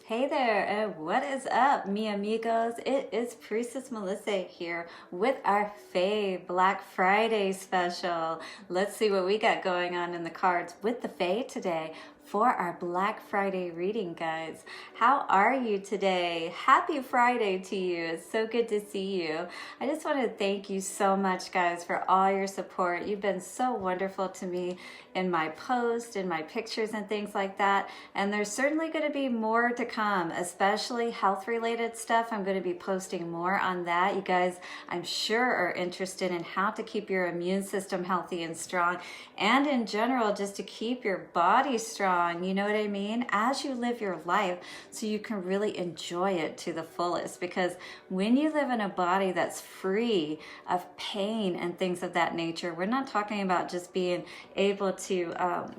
Hey there, and what is up, mi amigos? It is Priestess Melissa here with our Faye Black Friday special. Let's see what we got going on in the cards with the Faye today for our Black Friday reading, guys. How are you today? Happy Friday to you. It's so good to see you. I just want to thank you so much, guys, for all your support. You've been so wonderful to me in my posts, in my pictures and things like that. And there's certainly going to be more to come, especially health related stuff. I'm going to be posting more on that. You guys, I'm sure, are interested in how to keep your immune system healthy and strong, and in general, just to keep your body strong. You know what I mean? As you live your life, so you can really enjoy it to the fullest. Because when you live in a body that's free of pain and things of that nature, we're not talking about just being able to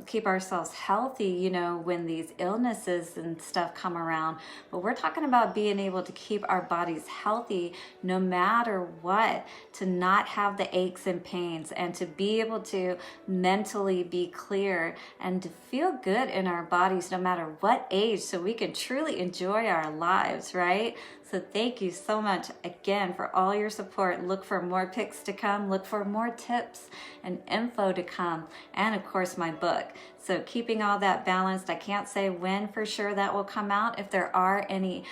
keep ourselves healthy, you know, when these illnesses and stuff come around, but we're talking about being able to keep our bodies healthy no matter what, to not have the aches and pains, and to be able to mentally be clear and to feel good in our bodies no matter what age, so we can truly enjoy our lives, right? So thank you so much again for all your support. Look for more pics to come. Look for more tips and info to come. And of course, my book. So keeping all that balanced. I can't say when for sure that will come out. If there are any,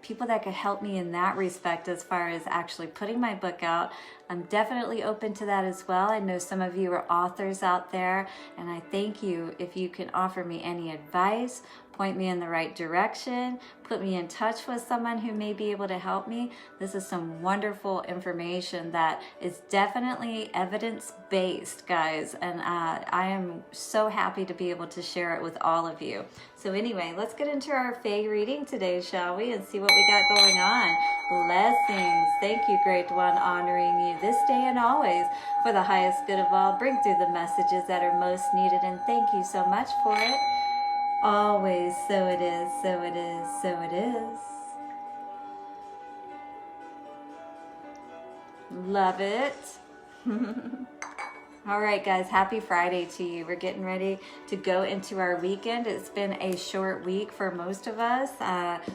people that could help me in that respect as far as actually putting my book out, I'm definitely open to that as well. I know some of you are authors out there, and I thank you if you can offer me any advice, point me in the right direction, put me in touch with someone who may be able to help me. This is some wonderful information that is definitely evidence-based, guys, and I am so happy to be able to share it with all of you. So anyway, let's get into our Faye reading today, shall we, and see what we got going on. Blessings. Thank you, Great One, honoring you this day and always for the highest good of all. Bring through the messages that are most needed, and thank you so much for it. Always, so it is, so it is, so it is. Love it. All right, guys, happy Friday to you. We're getting ready to go into our weekend. It's been a short week for most of us.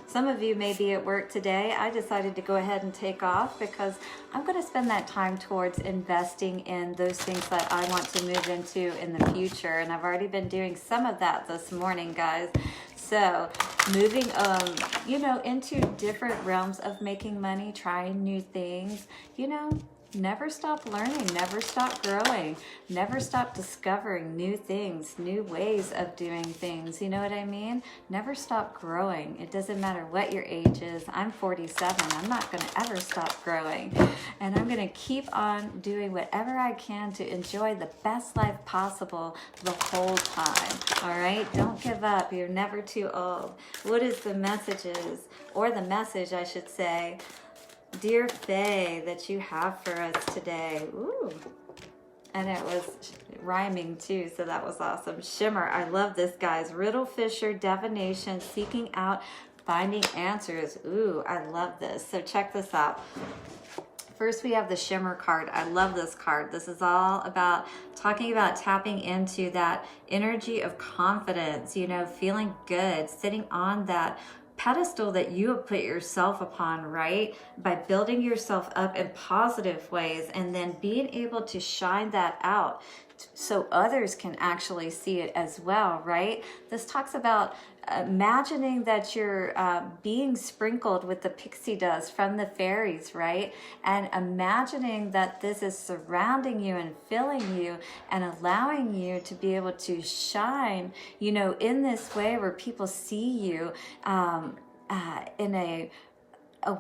Some of you may be at work today. I decided to go ahead and take off because I'm going to spend that time towards investing in those things that I want to move into in the future. And I've already been doing some of that this morning, guys. So moving, into different realms of making money, trying new things, never stop learning, never stop growing, never stop discovering new things, new ways of doing things. You know what I mean? Never stop growing. It doesn't matter what your age is. I'm 47. I'm not going to ever stop growing. And I'm going to keep on doing whatever I can to enjoy the best life possible the whole time. All right? Don't give up. You're never too old. What is the messages, or the message, I should say, dear Faye, that you have for us today? Ooh. And it was rhyming too, so that was awesome. Shimmer, I love this, guys. Riddle Fisher, divination, seeking out, finding answers. Ooh, I love this. So check this out. First, we have the Shimmer card. I love this card. This is all about talking about tapping into that energy of confidence, feeling good, sitting on that pedestal that you have put yourself upon, right? By building yourself up in positive ways, and then being able to shine that out so others can actually see it as well, right? This talks about imagining that you're being sprinkled with the pixie dust from the fairies, right? And imagining that this is surrounding you and filling you and allowing you to be able to shine, in this way where people see you in a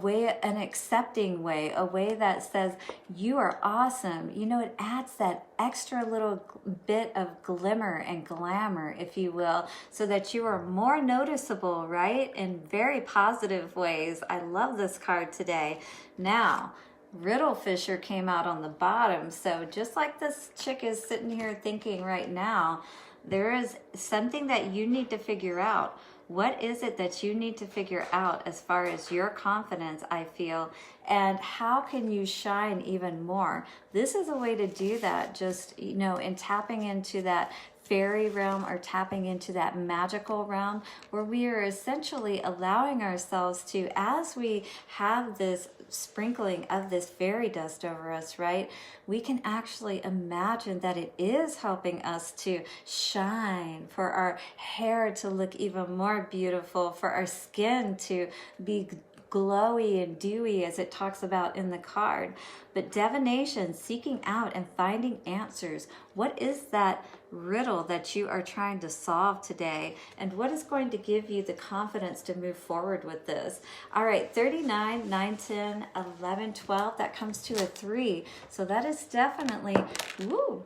way, an accepting way, a way that says you are awesome. It adds that extra little bit of glimmer and glamour, if you will, so that you are more noticeable, right? In very positive ways. I love this card today. Now, Riddle Fisher came out on the bottom. So just like this chick is sitting here thinking right now, there is something that you need to figure out. What is it that you need to figure out as far as your confidence, I feel, and how can you shine even more? This is a way to do that, just, in tapping into that fairy realm or tapping into that magical realm where we are essentially allowing ourselves to, as we have this sprinkling of this fairy dust over us, right? We can actually imagine that it is helping us to shine, for our hair to look even more beautiful, for our skin to be glowy and dewy as it talks about in the card. But divination, seeking out and finding answers. What is that riddle that you are trying to solve today? And what is going to give you the confidence to move forward with this? All right, 39, 9, 10, 11, 12, that comes to a 3. So that is definitely, woo,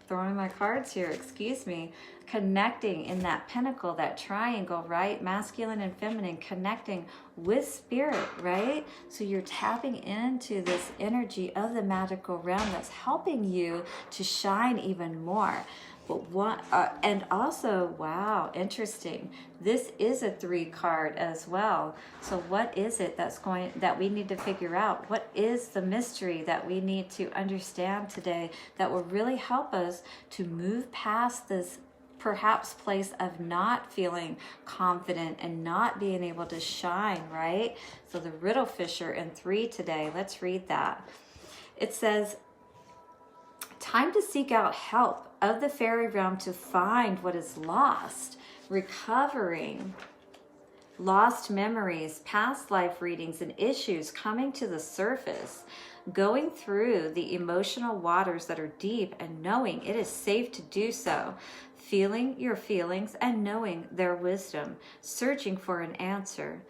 throwing my cards here, excuse me, connecting in that pentacle, that triangle, right? Masculine and feminine, connecting with spirit, right? So you're tapping into this energy of the magical realm that's helping you to shine even more. But what, and also, wow, interesting. This is a 3 card as well. So what is it that we need to figure out? What is the mystery that we need to understand today that will really help us to move past this perhaps place of not feeling confident and not being able to shine, right? So the riddle fisher in 3 today, let's read that. It says, time to seek out help of the fairy realm to find what is lost, recovering lost memories, past life readings, and issues coming to the surface, going through the emotional waters that are deep and knowing it is safe to do so, feeling your feelings and knowing their wisdom, searching for an answer,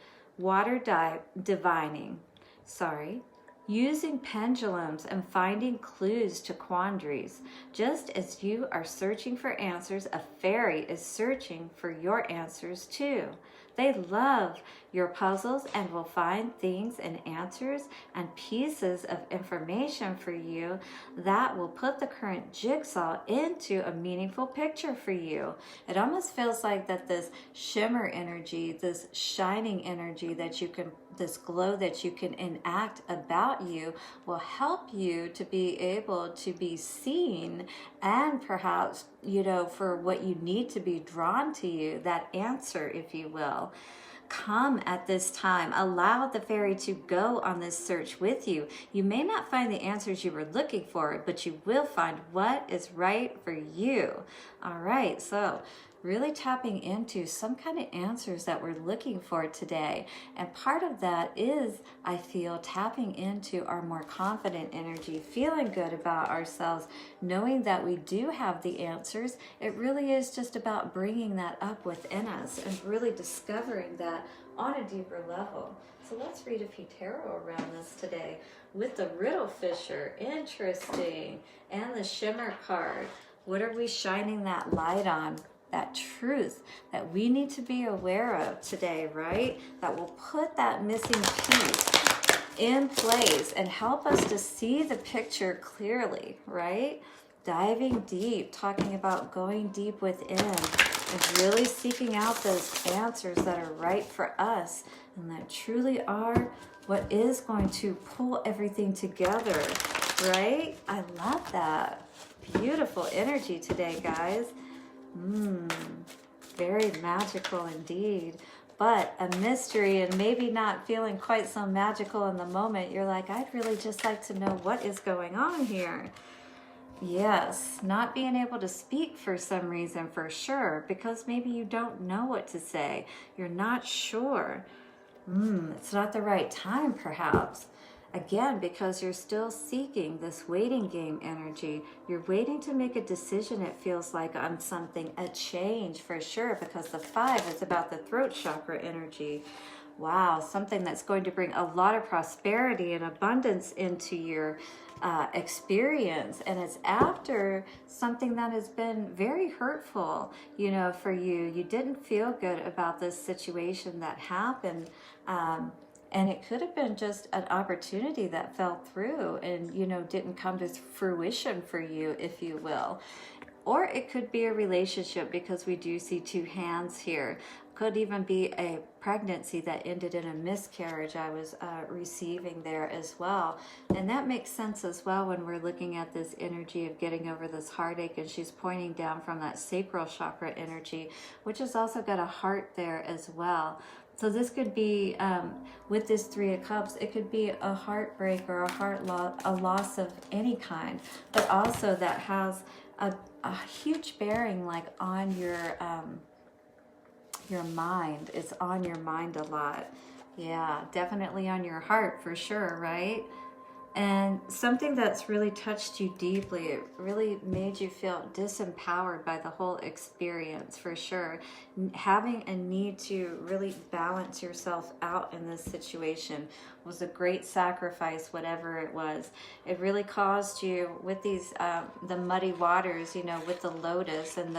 using pendulums and finding clues to quandaries. Just as you are searching for answers, a fairy is searching for your answers too. They love your puzzles and will find things and answers and pieces of information for you that will put the current jigsaw into a meaningful picture for you. It almost feels like that this shimmer energy, this shining energy that you can, this glow that you can enact about you will help you to be able to be seen and perhaps, for what you need to be drawn to you, that answer, if you will. Come at this time. Allow the fairy to go on this search with you. You may not find the answers you were looking for, but you will find what is right for you. All right, so really tapping into some kind of answers that we're looking for today. And part of that is, I feel, tapping into our more confident energy, feeling good about ourselves, knowing that we do have the answers. It really is just about bringing that up within us and really discovering that on a deeper level. So let's read a few tarot around this today with the riddle fisher, interesting, and the shimmer card. What are we shining that light on? That truth that we need to be aware of today, right? That will put that missing piece in place and help us to see the picture clearly, right? Diving deep, talking about going deep within and really seeking out those answers that are right for us and that truly are what is going to pull everything together, right? I love that. Beautiful energy today, guys. Very magical indeed, but a mystery, and maybe not feeling quite so magical in the moment. You're like, I'd really just like to know what is going on here. Yes, not being able to speak for some reason, for sure, because maybe you don't know what to say. You're not sure. It's not the right time, perhaps. Again, because you're still seeking this waiting game energy. You're waiting to make a decision, it feels like, on something, a change for sure, because the 5 is about the throat chakra energy. Wow, something that's going to bring a lot of prosperity and abundance into your experience. And it's after something that has been very hurtful, for you. You didn't feel good about this situation that happened. And it could have been just an opportunity that fell through and, didn't come to fruition for you, if you will. Or it could be a relationship, because we do see 2 hands here. Could even be a pregnancy that ended in a miscarriage I was receiving there as well. And that makes sense as well when we're looking at this energy of getting over this heartache, and she's pointing down from that sacral chakra energy, which has also got a heart there as well. So this could be, with this Three of Cups, it could be a heartbreak or a loss of any kind, but also that has a huge bearing like on your mind. It's on your mind a lot. Yeah, definitely on your heart for sure, right? And something that's really touched you deeply, it really made you feel disempowered by the whole experience for sure. Having a need to really balance yourself out in this situation was a great sacrifice, whatever it was. It really caused you with these, the muddy waters, you know, with the lotus, and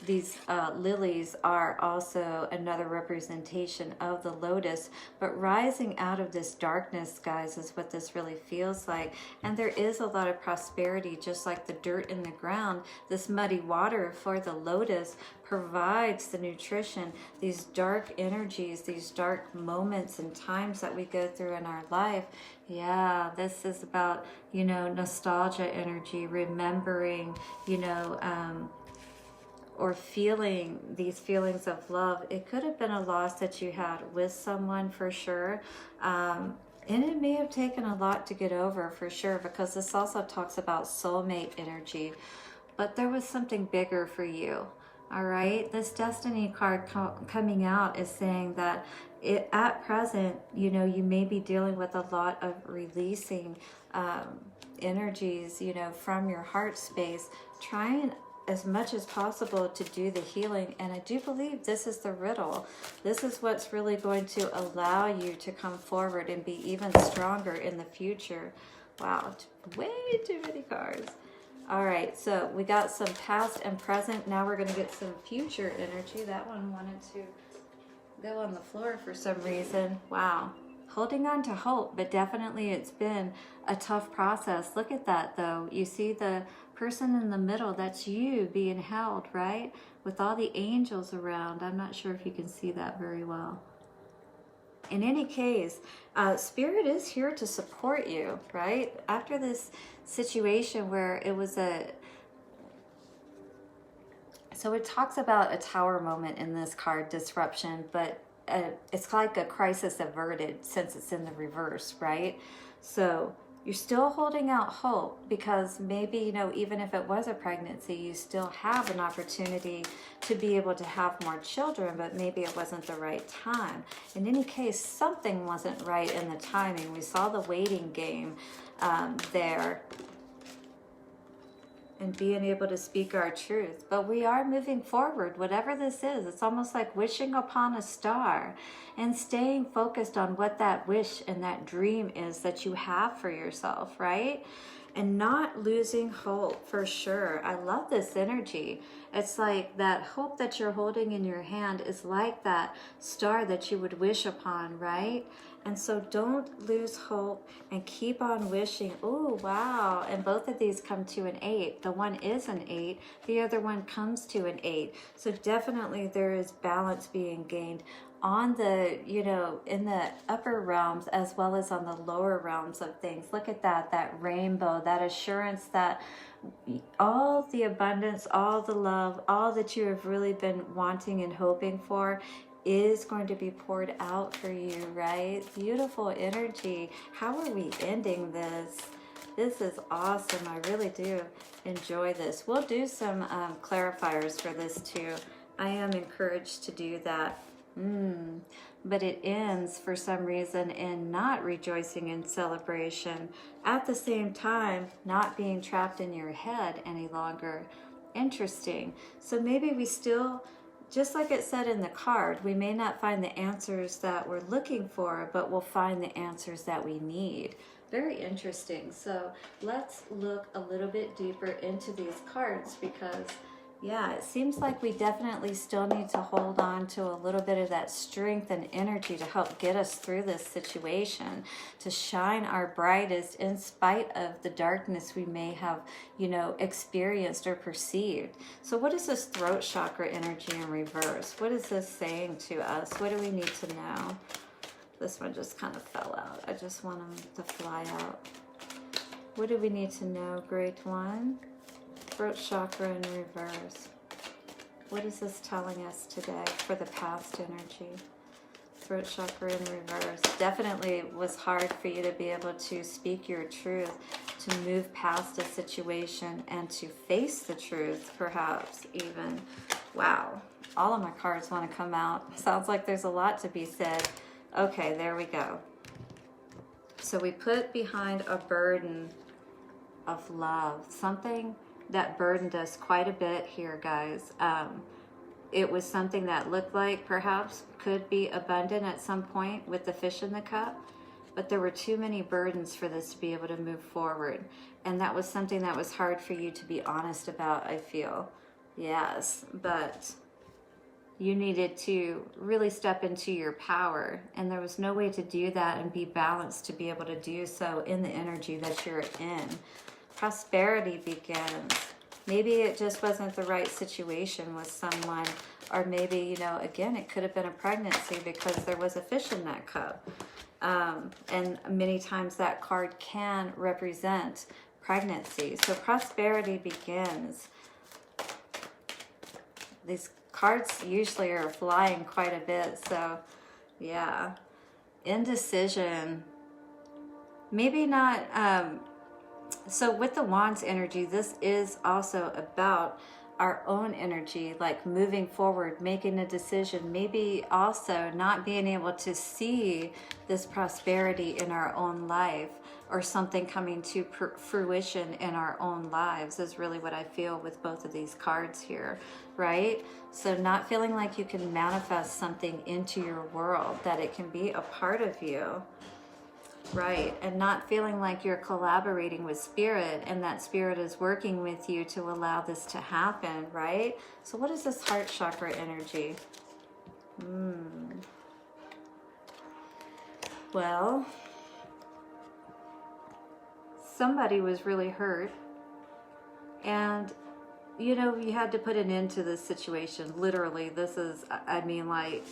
these lilies are also another representation of the lotus. But rising out of this darkness, guys, is what this really feels like. And there is a lot of prosperity, just like the dirt in the ground. This muddy water for the lotus provides the nutrition. These dark energies, these dark moments and times that we go through in our life. Yeah, this is about, you know, nostalgia energy, remembering, you know, or feeling these feelings of love. It could have been a loss that you had with someone for sure. And it may have taken a lot to get over for sure, because this also talks about soulmate energy. But there was something bigger for you. All right, this destiny card coming out is saying that at present, you know, you may be dealing with a lot of releasing energies, you know, from your heart space, trying as much as possible to do the healing. And I do believe this is the riddle. This is what's really going to allow you to come forward and be even stronger in the future. Wow, way too many cards. All right, so we got some past and present. Now we're going to get some future energy. That one wanted to go on the floor for some reason. Wow. Holding on to hope, but definitely it's been a tough process. Look at that, though. You see the person in the middle, that's you being held, right? With all the angels around. I'm not sure if you can see that very well. In any case, Spirit is here to support you, right? After this situation where it was so it talks about a tower moment in this card, disruption, but it's like a crisis averted since it's in the reverse, right? So you're still holding out hope, because maybe, you know, even if it was a pregnancy, you still have an opportunity to be able to have more children, but maybe it wasn't the right time. In any case, something wasn't right in the timing. We saw the waiting game there, and being able to speak our truth. But we are moving forward, whatever this is. It's almost like wishing upon a star and staying focused on what that wish and that dream is that you have for yourself, right? And not losing hope for sure. I love this energy. It's like that hope that you're holding in your hand is like that star that you would wish upon, right? And so don't lose hope and keep on wishing. Oh, wow. And both of these come to an 8. The one is an 8. The other one comes to an 8. So definitely there is balance being gained on the, you know, in the upper realms as well as on the lower realms of things. Look at that rainbow, that assurance that all the abundance, all the love, all that you have really been wanting and hoping for is going to be poured out for you, right? Beautiful energy. How are we ending this? This is awesome. I really do enjoy this. We'll do some clarifiers for this too. I am encouraged to do that. But it ends for some reason in not rejoicing in celebration. At the same time, not being trapped in your head any longer. Interesting. So maybe we still, just like it said in the card, we may not find the answers that we're looking for, but we'll find the answers that we need. Very interesting. So let's look a little bit deeper into these cards, because Yeah, it seems like we definitely still need to hold on to a little bit of that strength and energy to help get us through this situation, to shine our brightest in spite of the darkness we may have, you know, experienced or perceived. So what is this throat chakra energy in reverse? What is this saying to us? What do we need to know? This one just kind of fell out. I just want them to fly out. What do we need to know, Great One? Throat chakra in reverse. What is this telling us today for the past energy? Throat chakra in reverse. Definitely it was hard for you to be able to speak your truth, to move past a situation and to face the truth, perhaps even. Wow. All of my cards want to come out. Sounds like there's a lot to be said. Okay, there we go. So we put behind a burden of love, something that burdened us quite a bit here, guys. It was something that looked like perhaps could be abundant at some point with the fish in the cup, but there were too many burdens for this to be able to move forward. And that was something that was hard for you to be honest about, I feel. Yes, but you needed to really step into your power, and there was no way to do that and be balanced to be able to do so in the energy that you're in. Prosperity begins. Maybe it just wasn't the right situation with someone, or maybe, you know, again, it could have been a pregnancy because there was a fish in that cup. And many times that card can represent pregnancy. So prosperity begins. These cards usually are flying quite a bit, so yeah. Indecision. Maybe not. So with the Wands energy, this is also about our own energy, like moving forward, making a decision, maybe also not being able to see this prosperity in our own life, or something coming to fruition in our own lives is really what I feel with both of these cards here, right? So not feeling like you can manifest something into your world, that it can be a part of you. Right, and not feeling like you're collaborating with spirit and that spirit is working with you to allow this to happen, right? So what is this heart chakra energy? Well, somebody was really hurt, and you know, you had to put an end to this situation. Literally, this is, I mean, like,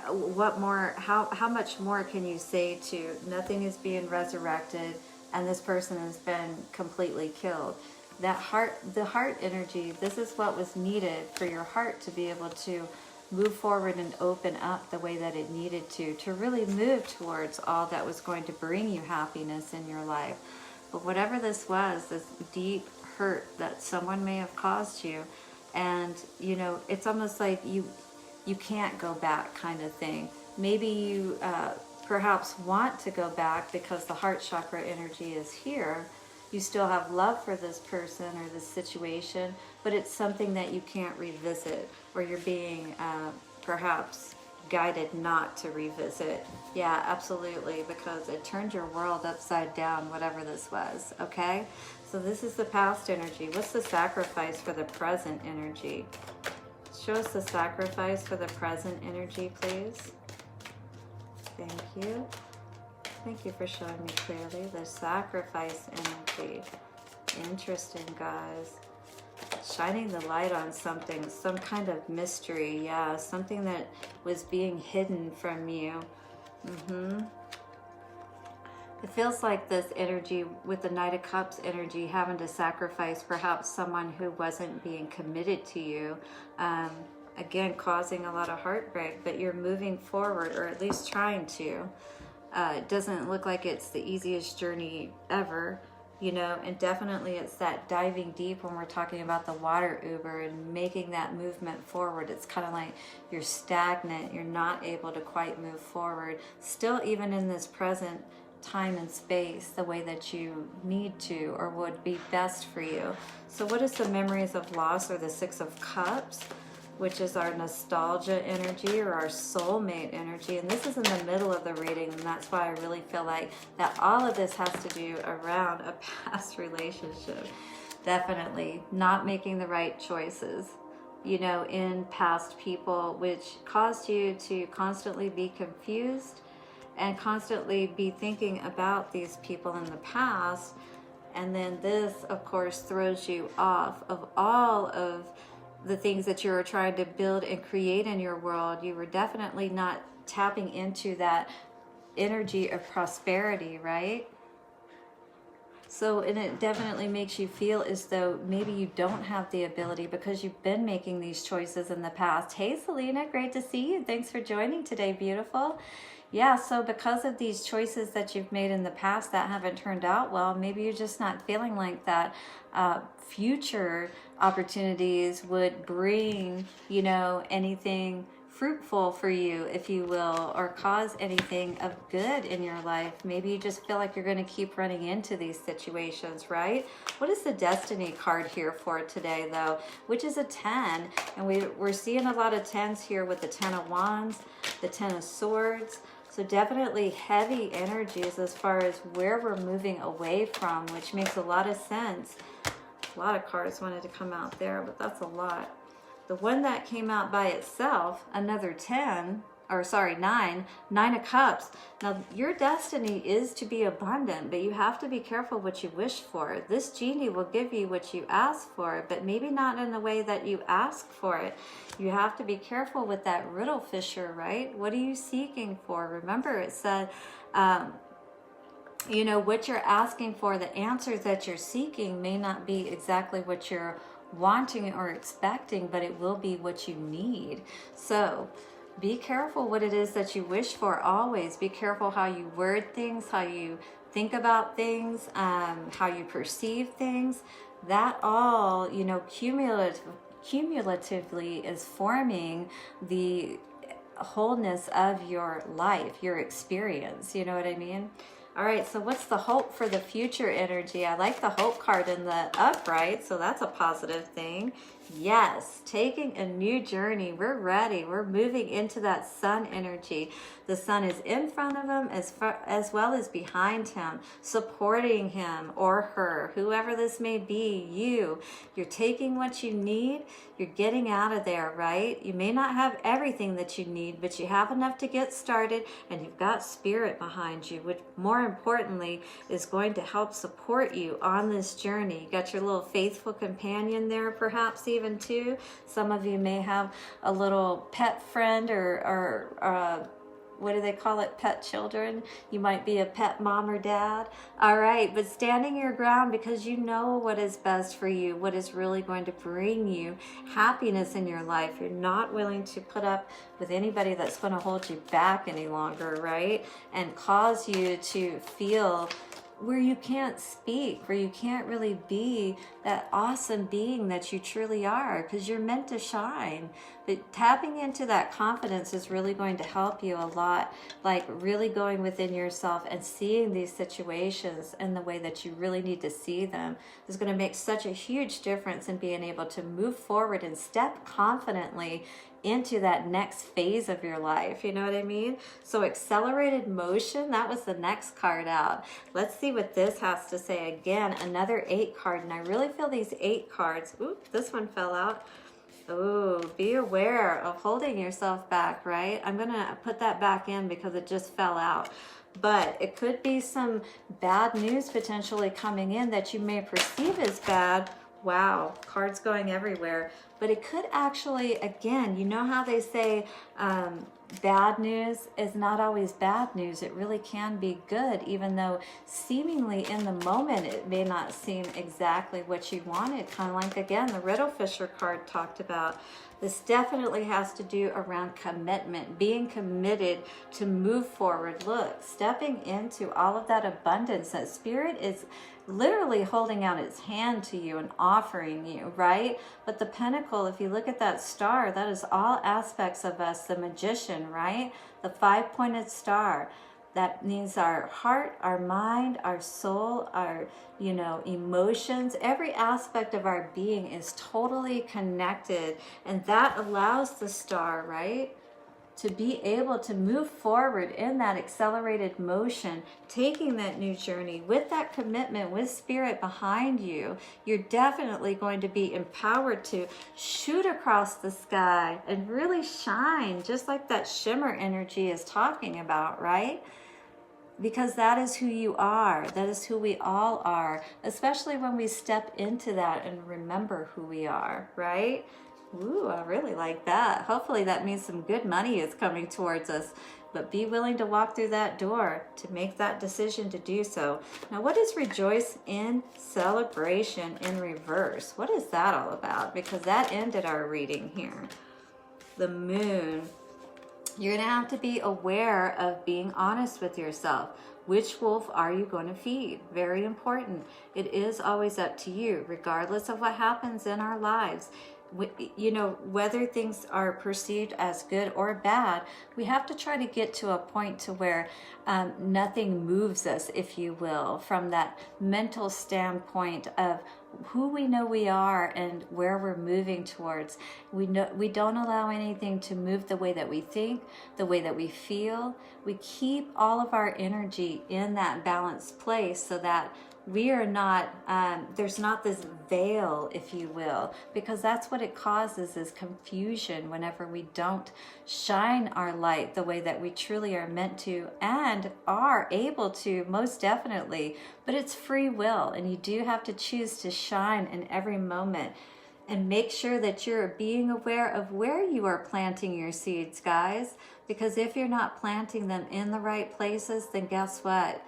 what more, how much more can you say to nothing is being resurrected and this person has been completely killed? That heart, the heart energy, this is what was needed for your heart to be able to move forward and open up the way that it needed to really move towards all that was going to bring you happiness in your life. But whatever this was, this deep hurt that someone may have caused you, and you know, it's almost like you can't go back kind of thing. Maybe you perhaps want to go back because the heart chakra energy is here. You still have love for this person or this situation, but it's something that you can't revisit, or you're being perhaps guided not to revisit. Yeah, absolutely, because it turned your world upside down, whatever this was, okay? So this is the past energy. What's the sacrifice for the present energy? Show us the sacrifice for the present energy, please. Thank you. Thank you for showing me clearly the sacrifice energy. Interesting, guys. Shining the light on something, some kind of mystery. Yeah, something that was being hidden from you. It feels like this energy with the Knight of Cups energy, having to sacrifice perhaps someone who wasn't being committed to you. Again, causing a lot of heartbreak, but you're moving forward, or at least trying to. It doesn't look like it's the easiest journey ever, you know, and definitely it's that diving deep when we're talking about the water Uber and making that movement forward. It's kind of like you're stagnant, you're not able to quite move forward. Still, even in this present time and space, the way that you need to or would be best for you. So what is the memories of loss, or the Six of Cups, which is our nostalgia energy or our soulmate energy? And this is in the middle of the reading, and that's why I really feel like that all of this has to do around a past relationship. Definitely not making the right choices, you know, in past people, which caused you to constantly be confused and constantly be thinking about these people in the past. And then this, of course, throws you off of all of the things that you were trying to build and create in your world. You were definitely not tapping into that energy of prosperity, right? So, and it definitely makes you feel as though maybe you don't have the ability because you've been making these choices in the past. Hey, Selena, great to see you. Thanks for joining today, beautiful. Yeah, so because of these choices that you've made in the past that haven't turned out well, maybe you're just not feeling like that future opportunities would bring, you know, anything fruitful for you, if you will, or cause anything of good in your life. Maybe you just feel like you're going to keep running into these situations, right? What is the destiny card here for today, though? Which is a 10, and we're seeing a lot of 10s here with the 10 of Wands, the 10 of Swords. So definitely heavy energies as far as where we're moving away from, which makes a lot of sense. A lot of cards wanted to come out there, but that's a lot. The one that came out by itself, another 10, or sorry, 9 of Cups. Now, your destiny is to be abundant, but you have to be careful what you wish for. This genie will give you what you ask for, but maybe not in the way that you ask for it. You have to be careful with that riddle fisher, right? What are you seeking for? Remember, it said, you know, what you're asking for, the answers that you're seeking may not be exactly what you're wanting or expecting, but it will be what you need. So be careful what it is that you wish for. Always be careful how you word things, how you think about things, how you perceive things. That all, you know, cumulatively is forming the wholeness of your life, your experience. You know what I mean? All right, so what's the hope for the future energy? I like the hope card in the upright, so that's a positive thing. Yes, taking a new journey. We're ready. We're moving into that sun energy. The sun is in front of him as well as behind him, supporting him or her, whoever this may be, you. You're taking what you need. You're getting out of there, right? You may not have everything that you need, but you have enough to get started, and you've got spirit behind you, which more importantly is going to help support you on this journey. You got your little faithful companion there, perhaps even too. Some of you may have a little pet friend or what do they call it? Pet children. You might be a pet mom or dad. All right, but standing your ground because you know what is best for you, what is really going to bring you happiness in your life. You're not willing to put up with anybody that's going to hold you back any longer, right? And cause you to feel where you can't speak, where you can't really be that awesome being that you truly are, because you're meant to shine. But tapping into that confidence is really going to help you a lot, like really going within yourself and seeing these situations in the way that you really need to see them is going to make such a huge difference in being able to move forward and step confidently into that next phase of your life. You know what I mean? So accelerated motion, that was the next card out. Let's see what this has to say. Again, another 8 card, and I really feel these 8 cards. Oop, this one fell out. Oh, be aware of holding yourself back, right? I'm gonna put that back in because it just fell out. But it could be some bad news potentially coming in that you may perceive as bad. Wow, cards going everywhere. But it could actually, again, you know how they say bad news is not always bad news. It really can be good, even though seemingly in the moment it may not seem exactly what you wanted. Kind of like, again, the Riddle Fisher card talked about. This definitely has to do around commitment, being committed to move forward. Look, stepping into all of that abundance that Spirit is literally holding out its hand to you and offering you, right? But the Pentacle, if you look at that star, that is all aspects of us, the Magician, right? The 5-pointed star. That means our heart, our mind, our soul, our, you know, emotions, every aspect of our being is totally connected. And that allows the star, right, to be able to move forward in that accelerated motion, taking that new journey with that commitment, with spirit behind you, you're definitely going to be empowered to shoot across the sky and really shine, just like that shimmer energy is talking about, right? Because that is who you are. That is who we all are, especially when we step into that and remember who we are, right? Ooh, I really like that. Hopefully that means some good money is coming towards us, but be willing to walk through that door to make that decision to do so. Now, what is rejoice in celebration in reverse? What is that all about? Because that ended our reading here. The moon. You're going to have to be aware of being honest with yourself. Which wolf are you going to feed? Very important. It is always up to you, regardless of what happens in our lives. You know, whether things are perceived as good or bad, we have to try to get to a point to where nothing moves us, if you will, from that mental standpoint of who we know we are and where we're moving towards. We don't allow anything to move the way that we think, the way that we feel. We keep all of our energy in that balanced place so that we are not, there's not this veil, if you will, because that's what it causes, is confusion whenever we don't shine our light the way that we truly are meant to and are able to, most definitely. But it's free will, and you do have to choose to shine in every moment. And make sure that you're being aware of where you are planting your seeds, guys, because if you're not planting them in the right places, then guess what?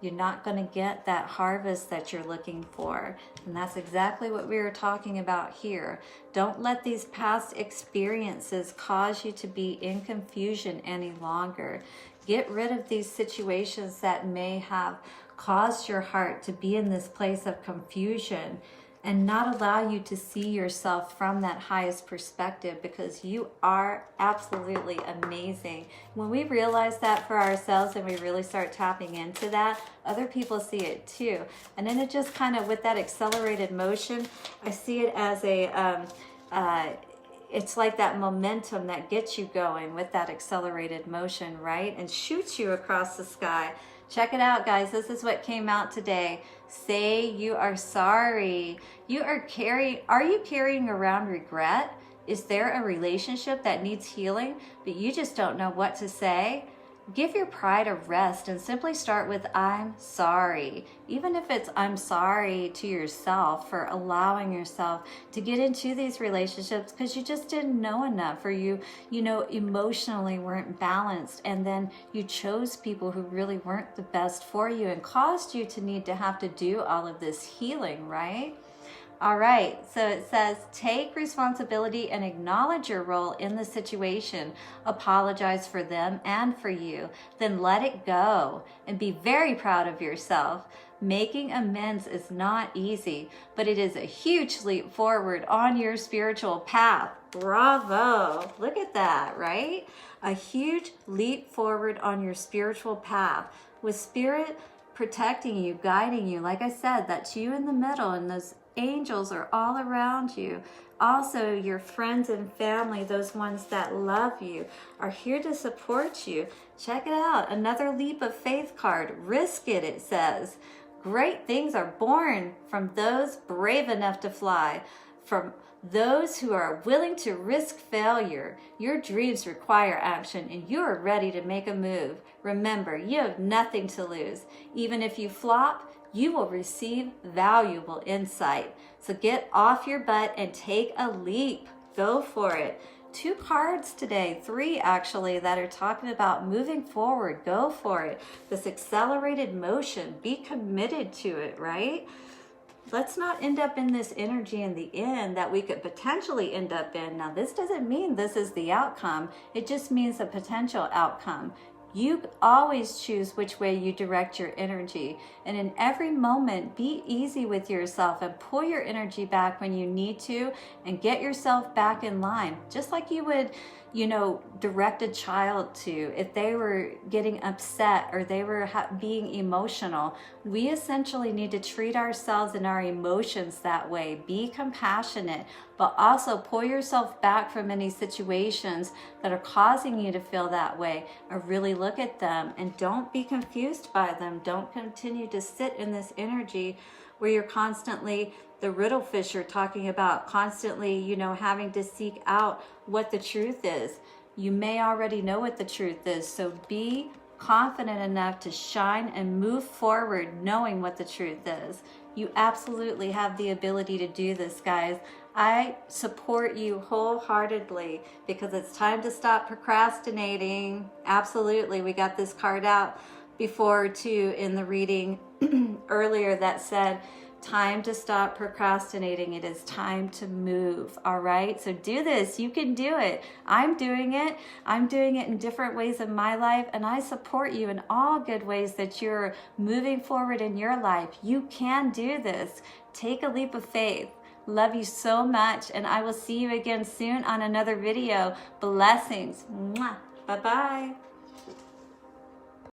You're not going to get that harvest that you're looking for. And that's exactly what we were talking about here. Don't let these past experiences cause you to be in confusion any longer. Get rid of these situations that may have caused your heart to be in this place of confusion and not allow you to see yourself from that highest perspective, because you are absolutely amazing. When we realize that for ourselves and we really start tapping into that, other people see it too. And then it just kind of, with that accelerated motion, I see it as it's like that momentum that gets you going with that accelerated motion, right? And shoots you across the sky. Check it out, guys. This is what came out today. Say you are sorry. Are you carrying around regret? Is there a relationship that needs healing, but you just don't know what to say? Give your pride a rest and simply start with I'm sorry. Even if it's I'm sorry to yourself for allowing yourself to get into these relationships because you just didn't know enough, or you emotionally weren't balanced, and then you chose people who really weren't the best for you and caused you to need to have to do all of this healing, right? All right, so it says, take responsibility and acknowledge your role in the situation. Apologize for them and for you. Then let it go and be very proud of yourself. Making amends is not easy, but it is a huge leap forward on your spiritual path. Bravo. Look at that, right? A huge leap forward on your spiritual path. With spirit protecting you, guiding you, like I said, that's you in the middle, and those angels are all around you. Also, your friends and family, those ones that love you, are here to support you. Check it out. Another leap of faith card. Risk it, it says. Great things are born from those brave enough to fly, from those who are willing to risk failure. Your dreams require action, and you are ready to make a move. Remember, you have nothing to lose. Even if you flop, you will receive valuable insight. So get off your butt and take a leap. Go for it. 2 cards today, 3 actually, that are talking about moving forward. Go for it. This accelerated motion, be committed to it, right? Let's not end up in this energy in the end that we could potentially end up in. Now, this doesn't mean this is the outcome. It just means a potential outcome. You always choose which way you direct your energy. And in every moment, be easy with yourself and pull your energy back when you need to and get yourself back in line. Just like you would, you know, direct a child to, if they were getting upset or they were being emotional, we essentially need to treat ourselves and our emotions that way. Be compassionate, but also pull yourself back from any situations that are causing you to feel that way, or really look at them and don't be confused by them. Don't continue to sit in this energy where you're constantly, the riddle fisher talking about constantly, you know, having to seek out what the truth is. You may already know what the truth is, so be confident enough to shine and move forward knowing what the truth is. You absolutely have the ability to do this, guys. I support you wholeheartedly because it's time to stop procrastinating. Absolutely. We got this card out before too in the reading earlier that said, time to stop procrastinating. It is time to move. All right. So do this. You can do it. I'm doing it. I'm doing it in different ways in my life. And I support you in all good ways that you're moving forward in your life. You can do this. Take a leap of faith. Love you so much. And I will see you again soon on another video. Blessings. Mwah. Bye-bye.